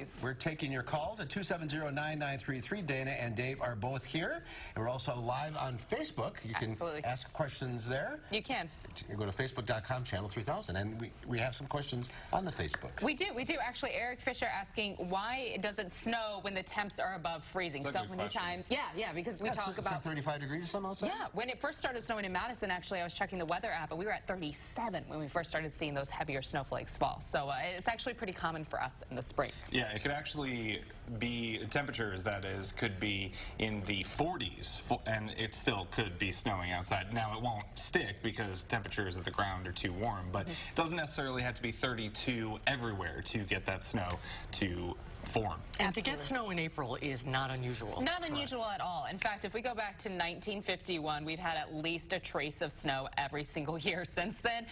please. We're taking your calls at 270-9933. Dana and Dave are both here. And we're also live on Facebook. You can ask questions there. You can. You go to facebook.com, channel 3000. And we have some questions on the Facebook. We do. Actually, Eric Fisher asking, why does it snow when the temps are above freezing? That's so many times. Yeah, because we talk about... Like 35 degrees or something outside? Yeah, when it first started snowing in Madison, actually, I was checking the weather app, and we were at 37 when we first started seeing those heavier snowflakes fall. So it's actually pretty common for us in the spring. Yeah, it could actually be temperatures, that is, could be in the 40s, and it still could be snowing outside. Now, it won't stick because temperatures at the ground are too warm, but it doesn't necessarily have to be 32 everywhere to get that snow to form. And to get snow in April is not unusual. Not unusual at all. In fact, if we go back to 1951, we've had at least a trace of snow every single year since then.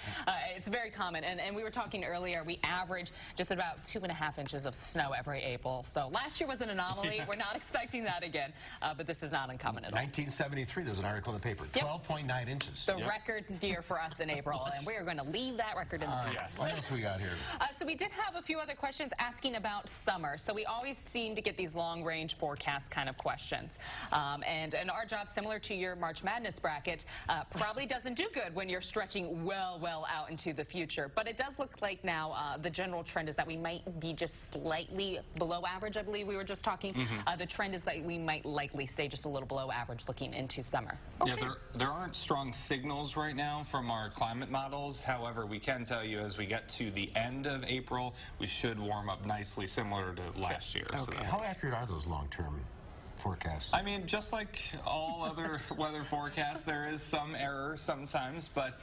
It's very common. And we were talking earlier, we average just about 2.5 inches of snow every April. So last year was an anomaly. We're not expecting that again, but this is not uncommon at all. 1973, there was an article in the paper, 12.9 inches. The record year for us in April, and we are going to leave that record in the past. What else we got here? So we did have a few other questions asking about summer. So we always seem to get these long-range forecast kind of questions. And our job, similar to your March Madness bracket, probably doesn't do good when you're stretching well out into the future. But it does look like now the general trend is that we might be just slightly below average, I believe we were just talking. The trend is that we might likely stay just a little below average looking into summer. Yeah, there aren't strong signals right now from our climate models. However, we can tell you as we get to the end of April, we should warm up nicely, similar to last year. So How accurate are those long-term forecasts? I mean, just like all other weather forecasts, there is some error sometimes, but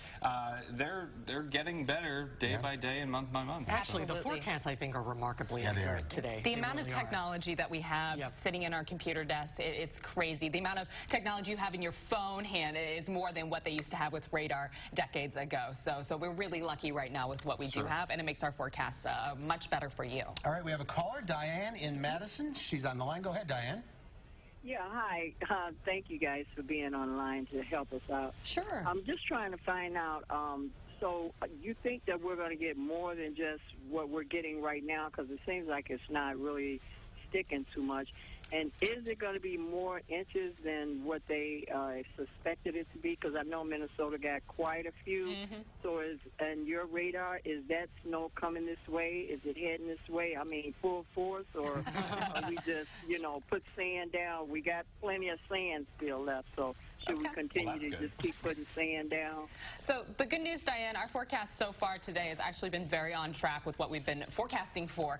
they're getting better day by day and month by month. Actually, the forecasts, I think, are remarkably accurate today. The amount of technology that we have sitting in our computer desks, it's crazy. The amount of technology you have in your phone hand is more than what they used to have with radar decades ago. So we're really lucky right now with what we do have, and it makes our forecasts much better for you. All right, we have a caller, Diane in Madison. She's on the line. Go ahead, Diane. Yeah, hi. Thank you guys for being online to help us out. Sure. I'm just trying to find out, so you think that we're going to get more than just what we're getting right now? Because it seems like it's not really sticking too much. And is it going to be more inches than what they suspected it to be? Because I know Minnesota got quite a few. So and your radar, is that snow coming this way? Is it heading this way? I mean, full force? Or are we just, put sand down? We got plenty of sand still left, so should we continue to just keep putting sand down? So the good news, Diane, our forecast so far today has actually been very on track with what we've been forecasting for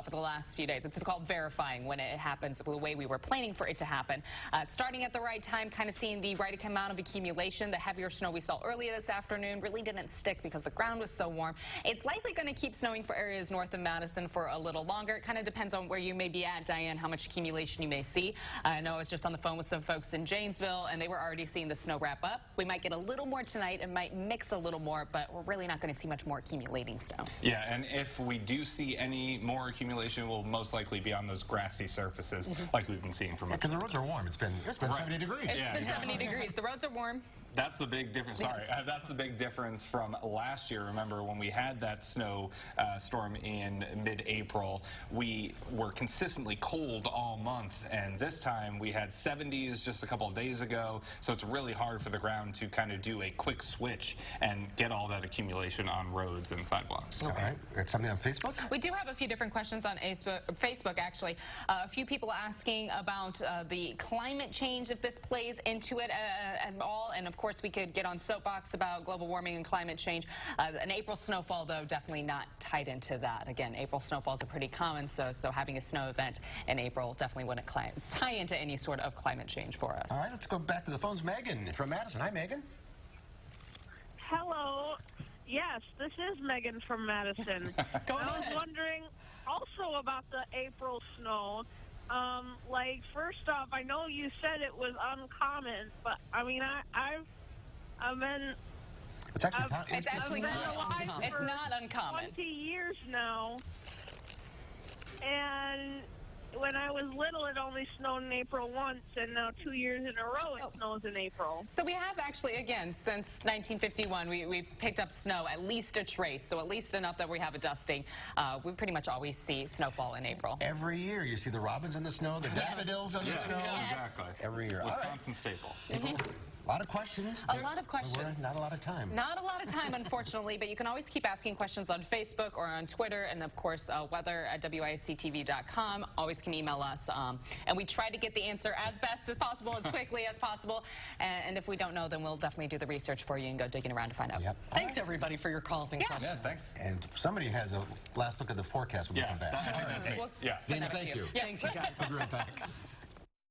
the last few days. It's called verifying when it happens the way we were planning for it to happen. Starting at the right time, kind of seeing the right amount of accumulation. The heavier snow we saw earlier this afternoon really didn't stick because the ground was so warm. It's likely going to keep snowing for areas north of Madison for a little longer. It kind of depends on where you may be at, Diane, how much accumulation you may see. I know I was just on the phone with some folks in Janesville, and they were already seeing the snow wrap up. We might get a little more tonight and might mix a little more, but we're really not going to see much more accumulating snow. Yeah, and if we do see any more accumulation, we'll most likely be on those grassy surfaces like we've been seeing for much. Because the roads are warm. It's been 70 degrees. It's been 70 degrees. The roads are warm. That's the big difference. Sorry, that's the big difference from last year. Remember when we had that snow storm in mid-April, we were consistently cold all month, and this time we had 70s just a couple of days ago, so it's really hard for the ground to kind of do a quick switch and get all that accumulation on roads and sidewalks. All right. Got something on Facebook? We do have a few different questions on Facebook, actually. A few people asking about the climate change, if this plays into it at all, and of course we could get on soapbox about global warming and climate change. An April snowfall, though, definitely not tied into that. Again, April snowfalls are pretty common, so having a snow event in April definitely wouldn't tie into any sort of climate change for us. All right, let's go back to the phones. Megan from Madison. Hi, Megan. Hello. Yes, this is Megan from Madison. Go I ahead. was wondering also about the April snow. First off, I know you said it was uncommon, but I mean, I've been. It's actually I've been alive uncommon. It's for not uncommon. 20 years now, and when I was was little, it only snowed in April once, and now 2 years in a row it snows in April. So we have actually, again, since 1951, we've picked up snow, at least a trace, so at least enough that we have a dusting. We pretty much always see snowfall in April. Every year you see the robins in the snow, the daffodils on the snow. Yes. Exactly. Every year. Wisconsin staple. A lot of questions. A lot of questions. Not a lot of time. Not a lot of time, unfortunately, but you can always keep asking questions on Facebook or on Twitter, and of course, weather@wisctv.com. Always can email us, and we try to get the answer as best as possible, as quickly as possible. And if we don't know, then we'll definitely do the research for you and go digging around to find out. Yep. Thanks, everybody, for your calls and questions. Yeah, thanks. And somebody has a last look at the forecast when we come back. That's me. Well, Yes. Dana, thank you. Yes. Thanks, you guys. We'll be right back.